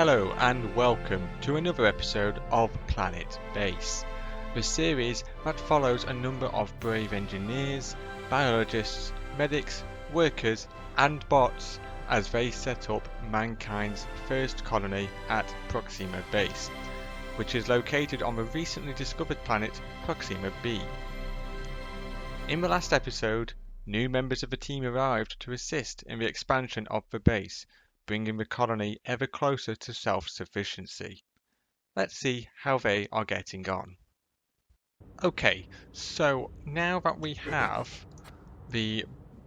Hello and welcome to another episode of Planetbase, the series that follows a number of brave engineers, biologists, medics, workers and bots as they set up mankind's first colony at Proxima base, which is located on the recently discovered planet Proxima b. In the last episode, new members of the team arrived to assist in the expansion of the base, bringing the colony ever closer to self-sufficiency. Let's see how they are getting on. Okay, so now that we have the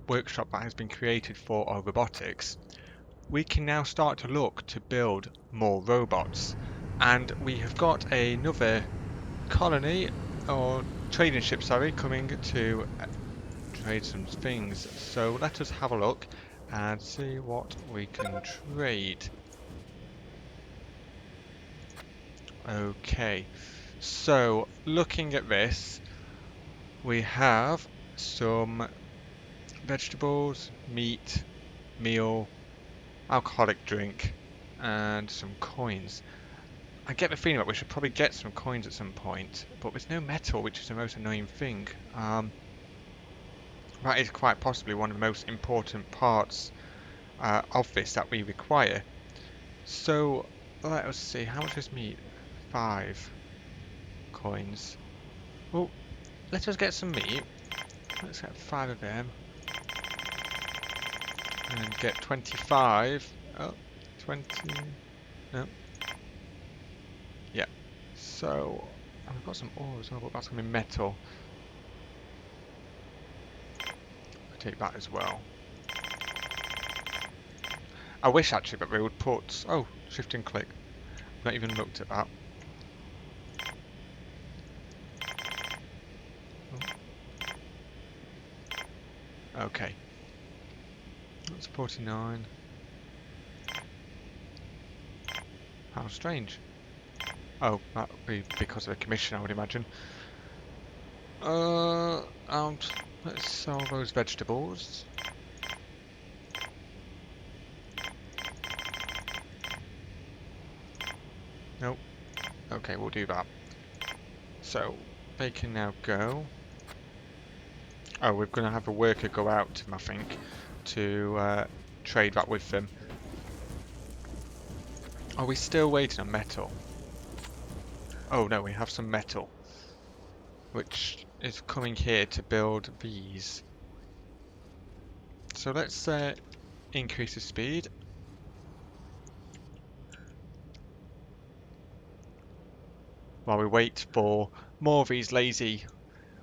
workshop that has been created for our robotics, we can now start to look to build more robots. And we have got another colony, or trading ship, coming to trade some things. So let us have a look and see what we can trade. Okay, so looking at this, we have some vegetables, meat, meal, alcoholic drink, and some coins. I get the feeling that we should probably get some coins at some point, but there's no metal, which is the most annoying thing. That is quite possibly one of the most important parts of this that we require. So let us see, how much is meat? 5 coins. Well, let us get some meat. Let's get 5 of them. And get 25. Oh, 20. No. Yeah. So, I've got some ore as well, but that's going to be metal. I'll take that as well. I wish actually that they would put... Oh, shift and click. Not even looked at that. Okay. That's 49. How strange. Oh, that would be because of the commission, I would imagine. Let's sell those vegetables. Nope. Okay, we'll do that. So, they can now go. Oh, we're going to have a worker go out, I think, to trade that with them. Are we still waiting on metal? Oh no, we have some metal, which is coming here to build these. So let's increase the speed. While we wait for more of these lazy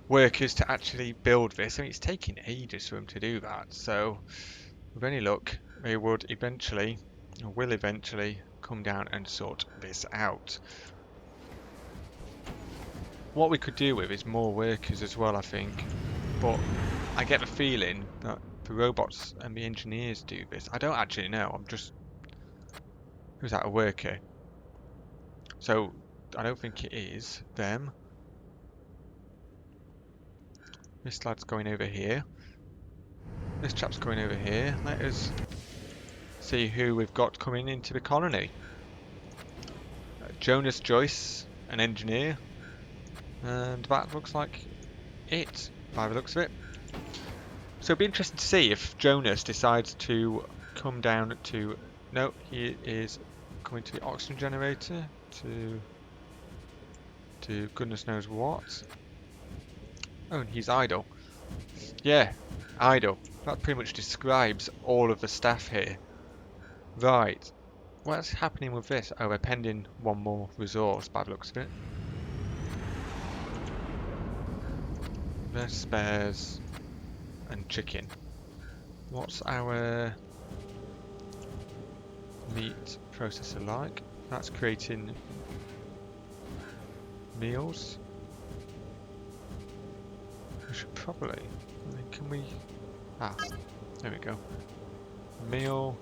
workers to actually build this. I mean, it's taking ages for them to do that, so with any luck they would eventually, or will eventually, come down and sort this out. What we could do with is more workers as well, I think, but I get the feeling that the robots and the engineers do this. I don't actually know, I'm just... Who's that, a worker? So I don't think it is them. This lad's going over here. This chap's going over here. Let us see who we've got coming into the colony. Jonas Joyce, an engineer. And that looks like it, by the looks of it. So it'll be interesting to see if Jonas decides to come down to... No, he is coming to the oxygen generator. To goodness knows what. Oh, and he's idle. Yeah, idle. That pretty much describes all of the staff here. Right. What's happening with this? Oh, we're pending one more resource by the looks of it. There's spares and chicken. What's our meat processor like? That's creating meals. We should probably... I mean, can we... Ah, there we go. Meal.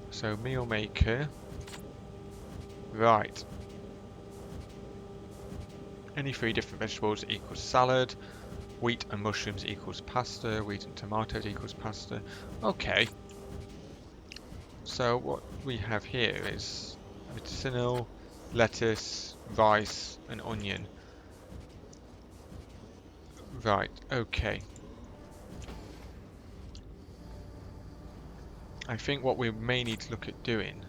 So meal maker. Right. Any 3 different vegetables equals salad. Wheat and mushrooms equals pasta. Wheat and tomatoes equals pasta. Okay. So what we have here is medicinal, lettuce, rice, and onion. Right, okay. I think what we may need to look at doing,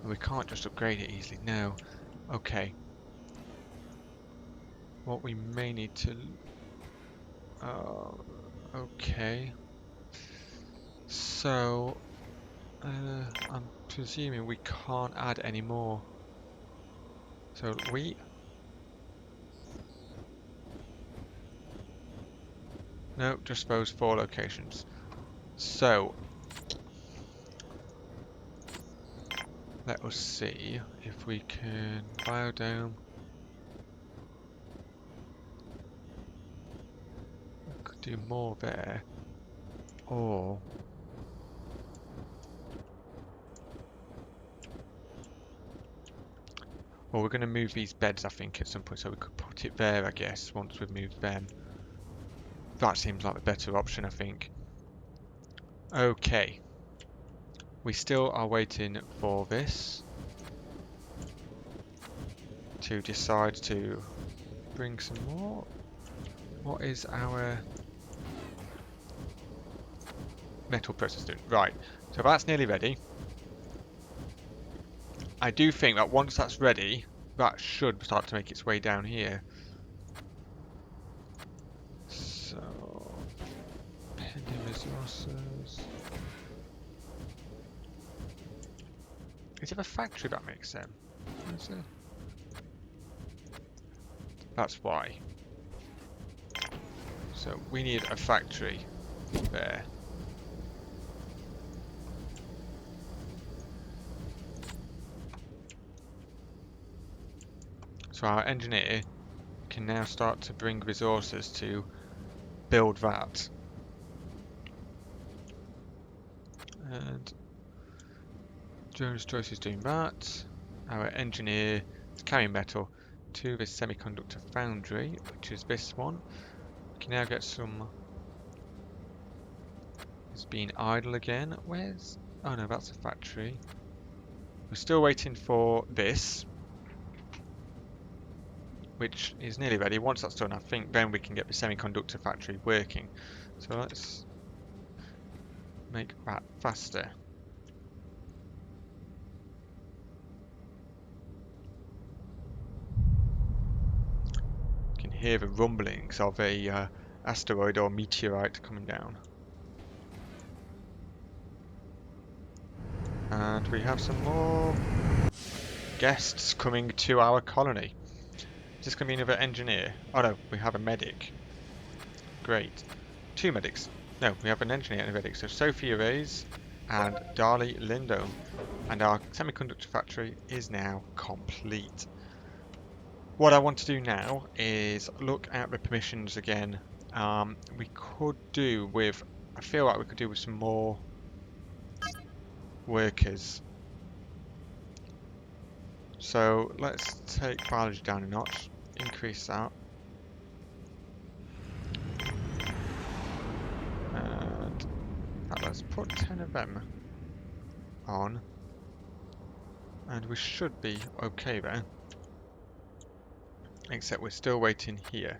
and we can't just upgrade it easily, no. Okay. What we may need to... okay. So, I'm presuming we can't add any more. So, wheat. No, just those 4 locations. So, let us see if we can biodome. We could do more there. Or we're going to move these beds, I think, at some point, so we could put it there, I guess, once we've moved them. That seems like the better option, I think. Okay. We still are waiting for this to decide to bring some more. What is our metal process doing? Right, so that's nearly ready. I do think that once that's ready, that should start to make its way down here. So, pending resources. Is it a factory that makes them? Is it? That's why. So we need a factory there. So our engineer can now start to bring resources to build that. And Jones Joyce is doing that. Our engineer is carrying metal to this semiconductor foundry, which is this one. We can now get some... It's been idle again. Where's... Oh no, that's a factory. We're still waiting for this, which is nearly ready. Once that's done, I think then we can get the semiconductor factory working. So let's make that faster. You can hear the rumblings of a asteroid or meteorite coming down. And we have some more guests coming to our colony. Is this going to be another engineer? Oh no, we have a medic. Great. 2 medics. No, we have an engineer and a medic. So Sophia Reyes and Darlie Lindome. And our semiconductor factory is now complete. What I want to do now is look at the permissions again. We could do with... I feel like we could do with some more workers. So let's take biology down a notch, increase that, and let's put 10 of them on, and we should be okay there, except we're still waiting here.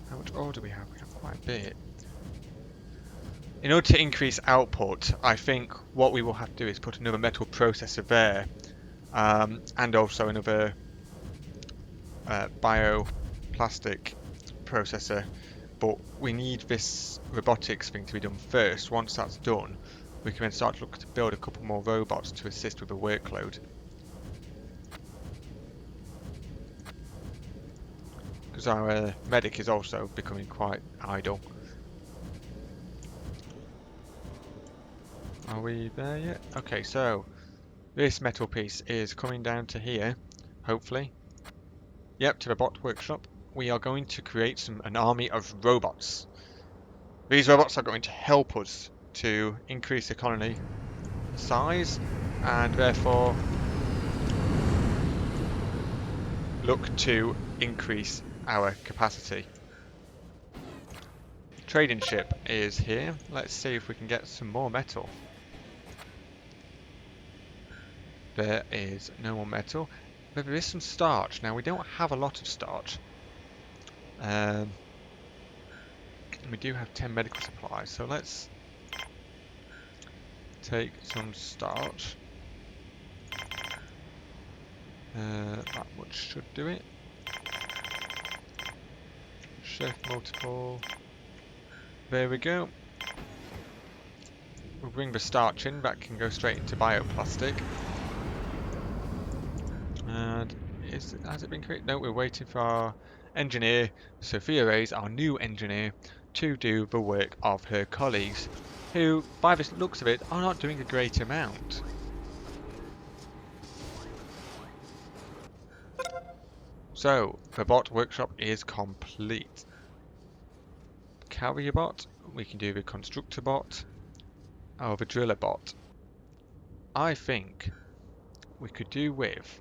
How much ore do we have? We have quite a bit. In order to increase output, I think what we will have to do is put another metal processor there, and also another bioplastic processor. But we need this robotics thing to be done first. Once that's done, we can then start to look to build a couple more robots to assist with the workload. Because our medic is also becoming quite idle. Are we there yet? Okay, so this metal piece is coming down to here, hopefully. Yep, to the bot workshop. We are going to create an army of robots. These robots are going to help us to increase the colony size, and therefore look to increase our capacity. Trading ship is here. Let's see if we can get some more metal. There is no more metal, but there is some starch. Now we don't have a lot of starch. We do have 10 medical supplies, so let's take some starch. That much should do it. Chef multiple. There we go. We'll bring the starch in, that can go straight into bioplastic. And has it been created? No, we're waiting for our engineer, Sophia Reyes, our new engineer, to do the work of her colleagues, who, by the looks of it, are not doing a great amount. So, the bot workshop is complete. Carrier bot, we can do the constructor bot, or the driller bot. I think we could do with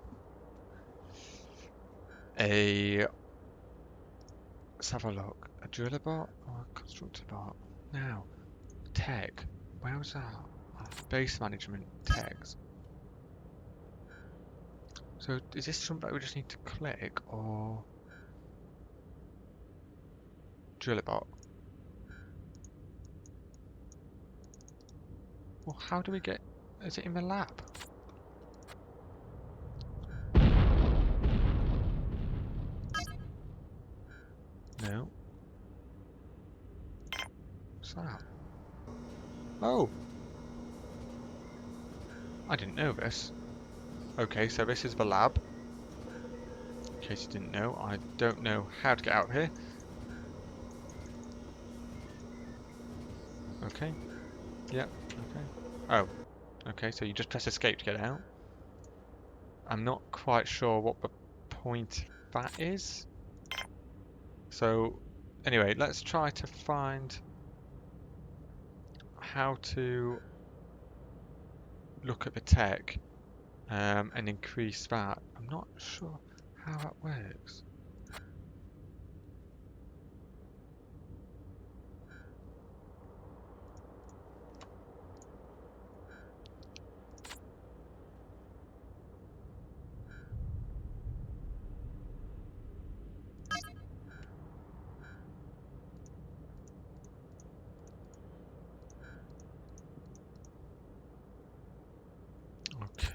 a... Let's have a look. A driller bot or a constructor bot? Now, tech. Where's our base management tags? So is this something that we just need to click, or driller bot? Well, how do we get? Is it in the lab? No. What's that? Oh! I didn't know this. Okay, so this is the lab. In case you didn't know, I don't know how to get out here. Okay. Yep. Okay. Oh. Okay, so you just press escape to get out. I'm not quite sure what the point of that is. So, anyway, let's try to find how to look at the tech and increase that. I'm not sure how that works.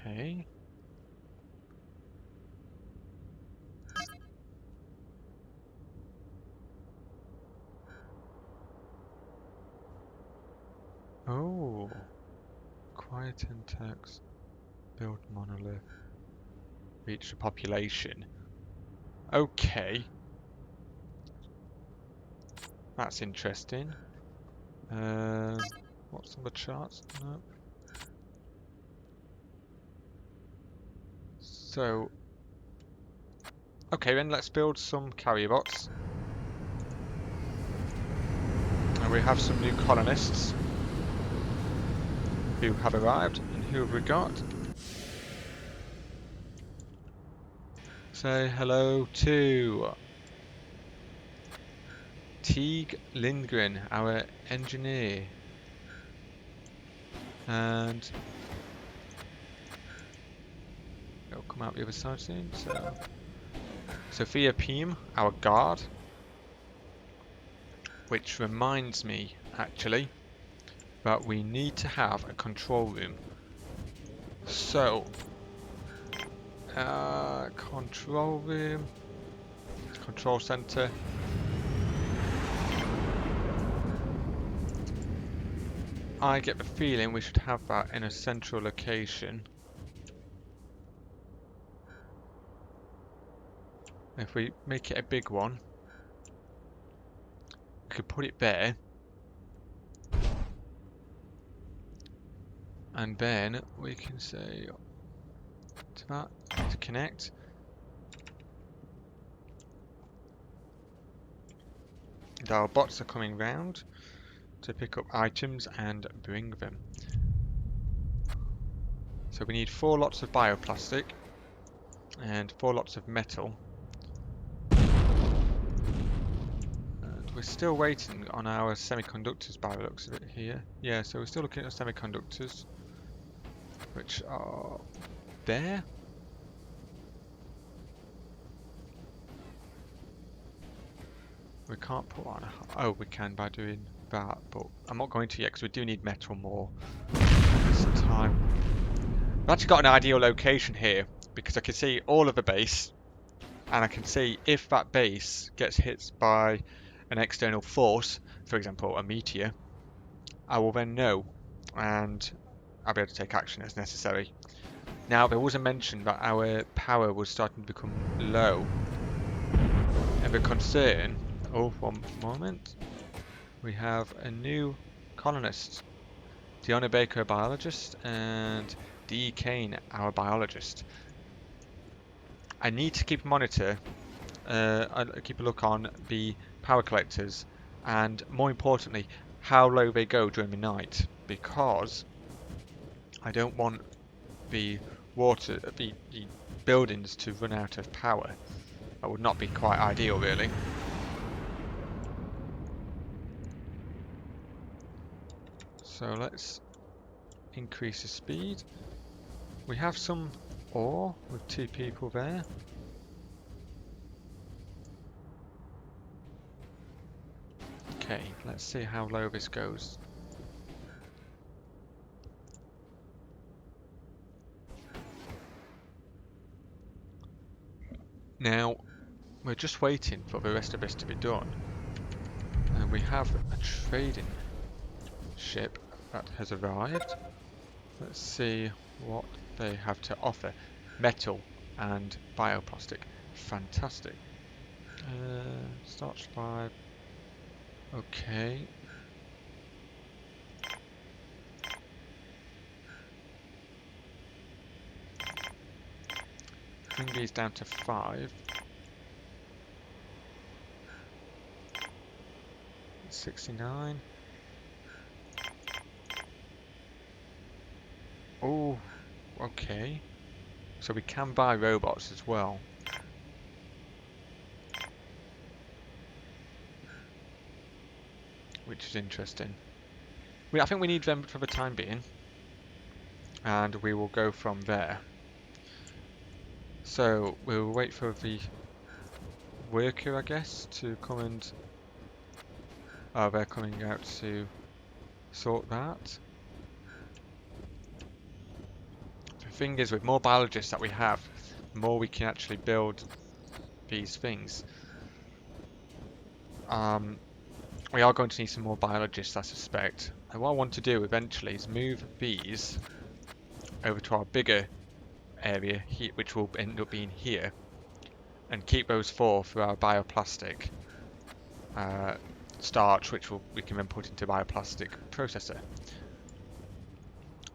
Okay. Oh. Quiet in text. Build monolith. Reach the population. Okay. That's interesting. What's on the charts? No. So, okay then, let's build some carrier bots. And we have some new colonists who have arrived. And who have we got? Say hello to Teague Lindgren, our engineer. And it'll come out the other side soon. So, Sophia Piem, our guard. Which reminds me, actually, that we need to have a control room. So, control room, control center. I get the feeling we should have that in a central location. If we make it a big one, we could put it there. And then we can say to that to connect. And our bots are coming round to pick up items and bring them. So we need 4 lots of bioplastic and 4 lots of metal. we're still waiting on our semiconductors by the looks of it here. Yeah, so we're still looking at semiconductors, which are there. We can't put on oh, we can by doing that, but I'm not going to yet because we do need metal more this time. I've actually got an ideal location here because I can see all of the base, and I can see if that base gets hit by an external force, for example a meteor, I will then know and I'll be able to take action as necessary. Now there was a mention that our power was starting to become low, and the concern, oh, one moment, we have a new colonist, Diana Baker, a biologist, and D. Kane, our biologist. I need to keep a monitor, keep a look on the power collectors, and more importantly, how low they go during the night, because I don't want the buildings to run out of power. That would not be quite ideal, really. So let's increase the speed. We have some ore with 2 people there. Okay, let's see how low this goes. Now, we're just waiting for the rest of this to be done. And we have a trading ship that has arrived. Let's see what they have to offer. Metal and bioplastic. Fantastic. Starch 5. Okay. Bring these down to 5. 69. Oh, okay. So we can buy robots as well. Which is interesting. I think we need them for the time being. And we will go from there. So we'll wait for the worker, I guess, to come and... Oh, they're coming out to sort that. The thing is, with more biologists that we have, the more we can actually build these things. We are going to need some more biologists, I suspect. And what I want to do eventually is move these over to our bigger area, here, which will end up being here, and keep those 4 for our bioplastic starch, which we can then put into bioplastic processor.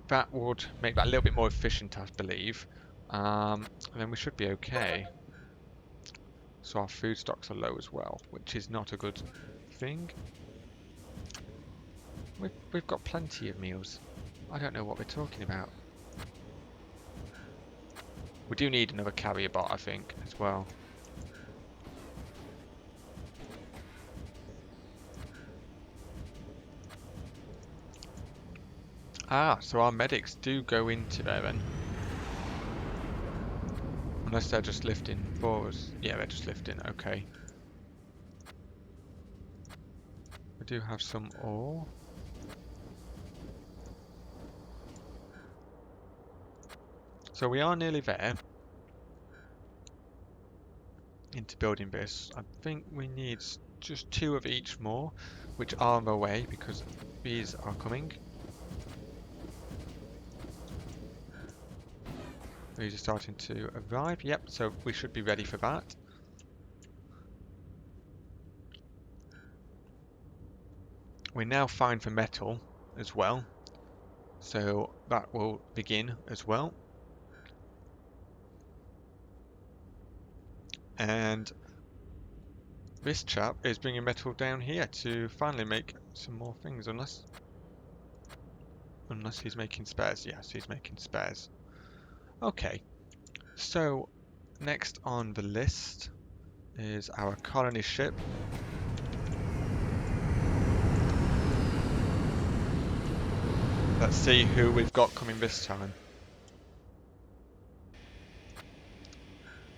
That would make that a little bit more efficient, I believe. And then we should be okay. So our food stocks are low as well, which is not a good thing. We've got plenty of meals. I don't know what we're talking about. We do need another carrier bot, I think, as well. Ah, so our medics do go into there then. Unless they're just lifting for us. Yeah, they're just lifting, okay. We do have some ore. So we are nearly there. Into building this. I think we need just 2 of each more, which are on the way because these are coming. These are starting to arrive. Yep, so we should be ready for that. We're now fine for metal as well. So that will begin as well. And this chap is bringing metal down here to finally make some more things, unless he's making spares. Yes, he's making spares. Okay, so next on the list is our colony ship. Let's see who we've got coming this time.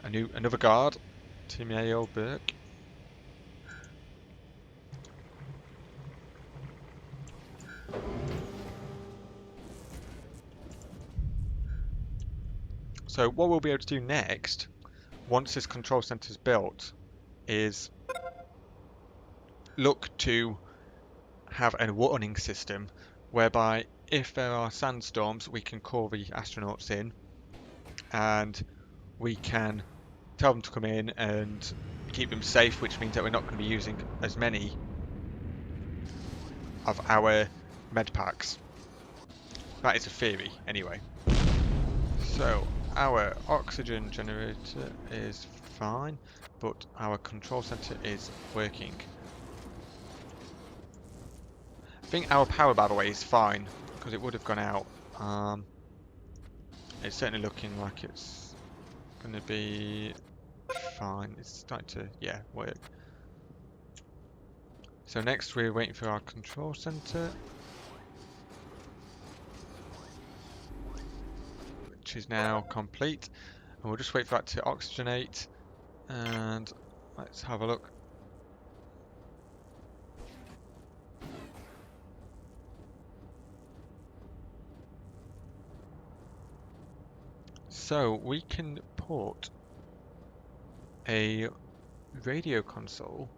Another guard. Team A.O. Burke. So what we'll be able to do next, once this control center is built, is look to have a warning system whereby if there are sandstorms, we can call the astronauts in and we can tell them to come in and keep them safe, which means that we're not going to be using as many of our med packs. That is a theory, anyway. So our oxygen generator is fine, but our control center is working. I think our power, by the way, is fine because it would have gone out. It's certainly looking like it's going to be fine. It's starting to, yeah, work. So next we're waiting for our control center, which is now complete, and we'll just wait for that to oxygenate, and let's have a look. So we can port a radio console.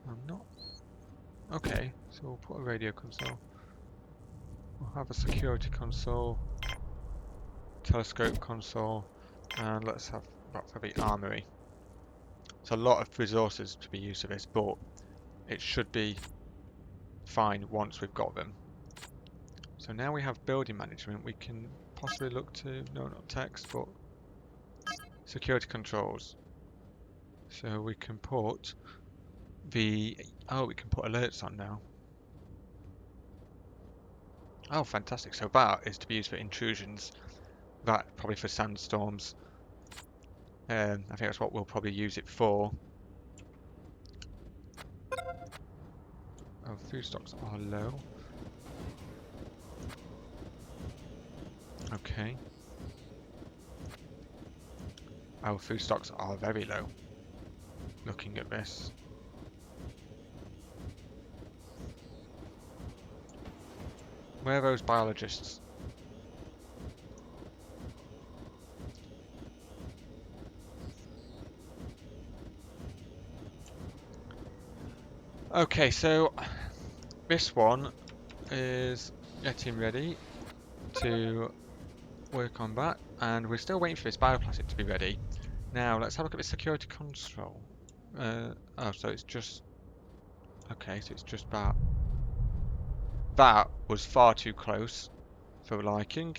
I'm not. Okay, so we'll put a radio console. We'll have a security console, telescope console, and let's have that for the armory. It's a lot of resources to be used for this, but it should be fine once we've got them. So now we have building management, we can possibly look to, no, not text, but security controls. So we can put the, oh, we can put alerts on now. Oh, fantastic. So that is to be used for intrusions. That probably for sandstorms. I think that's what we'll probably use it for. Oh, food stocks are low. Okay. Our food stocks are very low. Looking at this. Where are those biologists? Okay, so this one is getting ready to work on that, and we're still waiting for this bioplastic to be ready. Now let's have a look at the security control. Oh, so it's just, okay, so it's just that. That was far too close for liking.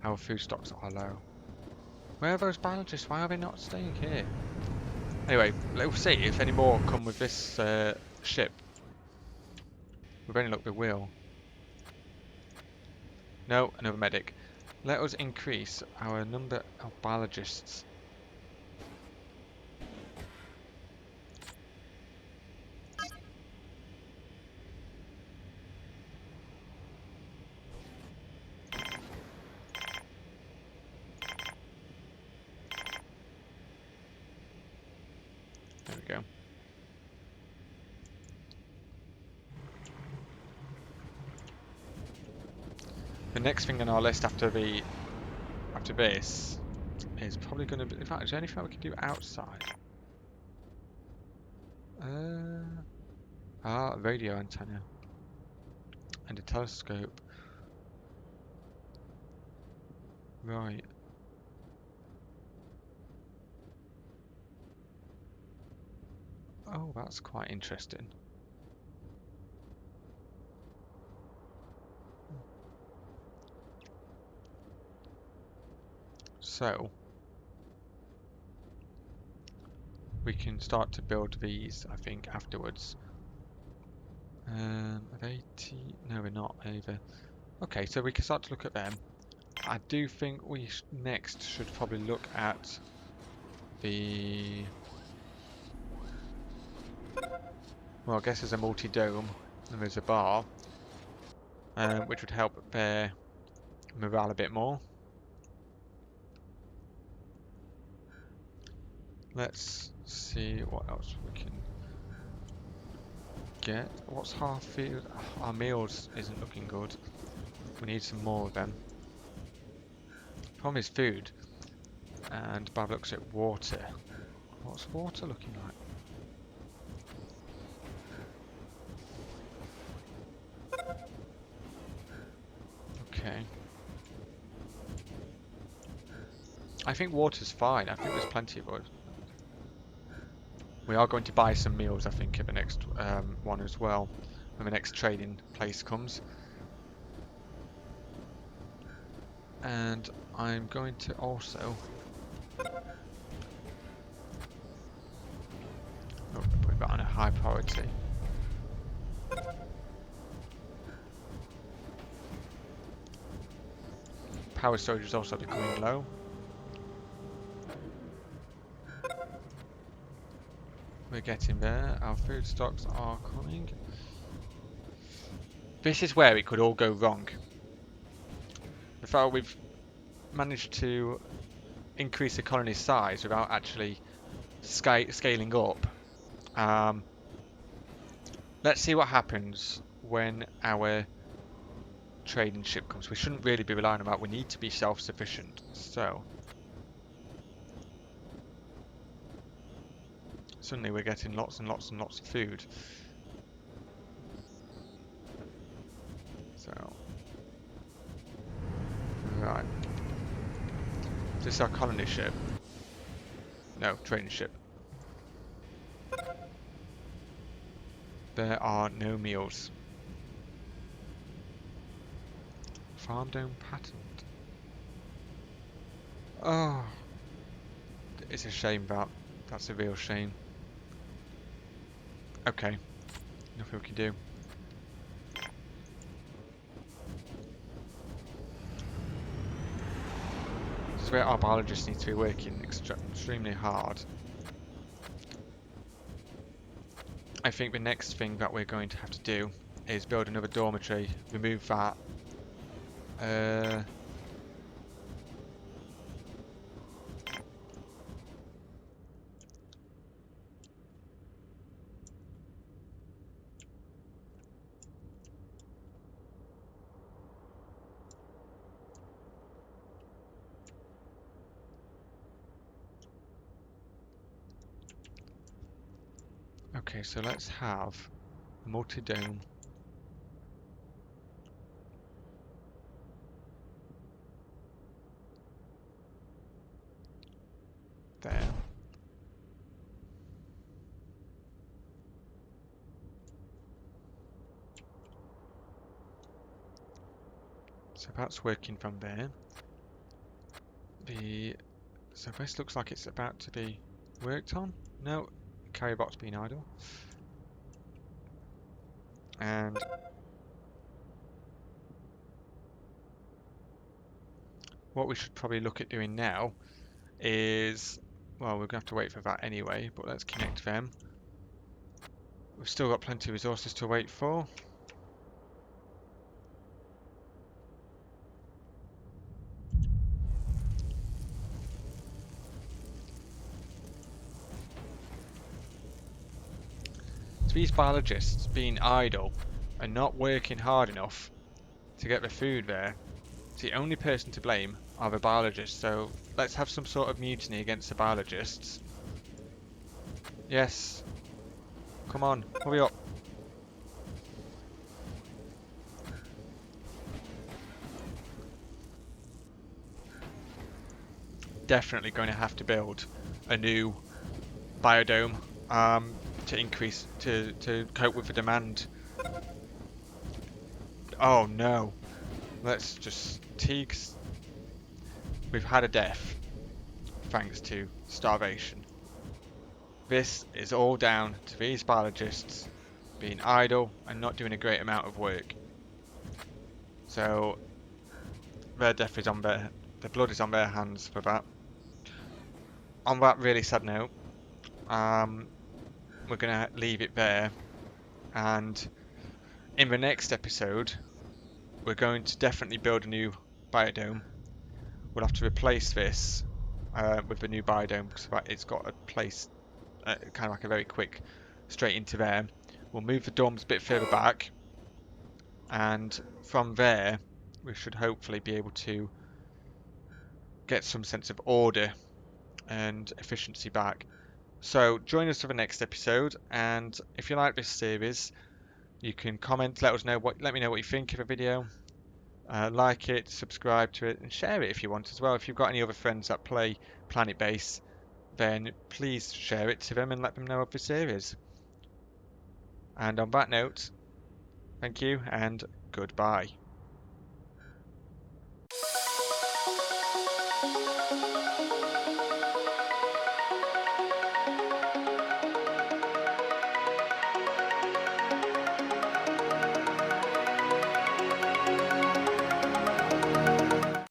Our food stocks are low. Where are those biologists? Why are they not staying here? Anyway, let's see if any more come with this ship. With any luck, they will. No, another medic. Let us increase our number of biologists. There we go. The next thing on our list after this is probably going to be. In fact, is there anything we can do outside? Radio antenna and a telescope. Right. Oh, that's quite interesting. So we can start to build these, I think, afterwards. Are they no, we're not either. Okay, so we can start to look at them. I do think we next should probably look at the... Well, I guess there's a multi-dome and there's a bar, which would help their morale a bit more. Let's see what else we can get. What's half food? Our meals isn't looking good. We need some more of them. Problem is food, and Bob looks at water. What's water looking like? Okay. I think water's fine. I think there's plenty of it. We are going to buy some meals, I think, at the next one as well, when the next trading place comes. And I'm going to also... put that on a high priority. Power storage is also becoming low. We're getting there. Our food stocks are coming. This is where it could all go wrong. The fact we've managed to increase the colony's size without actually scaling up. Let's see what happens when our trading ship comes. We shouldn't really be relying on that. We need to be self-sufficient. So suddenly we're getting lots and lots and lots of food. So right. This is our colony ship. No, trading ship. There are no meals. Farm dome patent. Oh, it's a shame that. That's a real shame. Okay, nothing we can do. This is where our biologists need to be working extremely hard. I think the next thing that we're going to have to do is build another dormitory, remove that. Okay, so let's have multi-dome. There. So that's working from there. So this looks like it's about to be worked on. No, carrier bot's been idle. And what we should probably look at doing now is, well, we're going to have to wait for that anyway, but let's connect them. We've still got plenty of resources to wait for. So these biologists being idle and not working hard enough to get the food there, the only person to blame are the biologists, so let's have some sort of mutiny against the biologists. Yes. Come on, hurry up. Definitely going to have to build a new biodome to increase, to cope with the demand. Oh no. Let's just Teagues. We've had a death thanks to starvation. This is all down to these biologists being idle and not doing a great amount of work. So their death is on their blood is on their hands for that. on that really sad note, we're going to leave it there. And in the next episode, we're going to definitely build a new biodome. We'll have to replace this with the new biodome because it's got a place, kind of like a very quick straight into there. We'll move the dorms a bit further back, and from there, we should hopefully be able to get some sense of order and efficiency back. So join us for the next episode, and if you like this series, you can comment, let me know what you think of the video. Like it, subscribe to it, and share it if you want as well. If you've got any other friends that play Planetbase, then please share it to them and let them know of the series. And on that note, thank you and goodbye.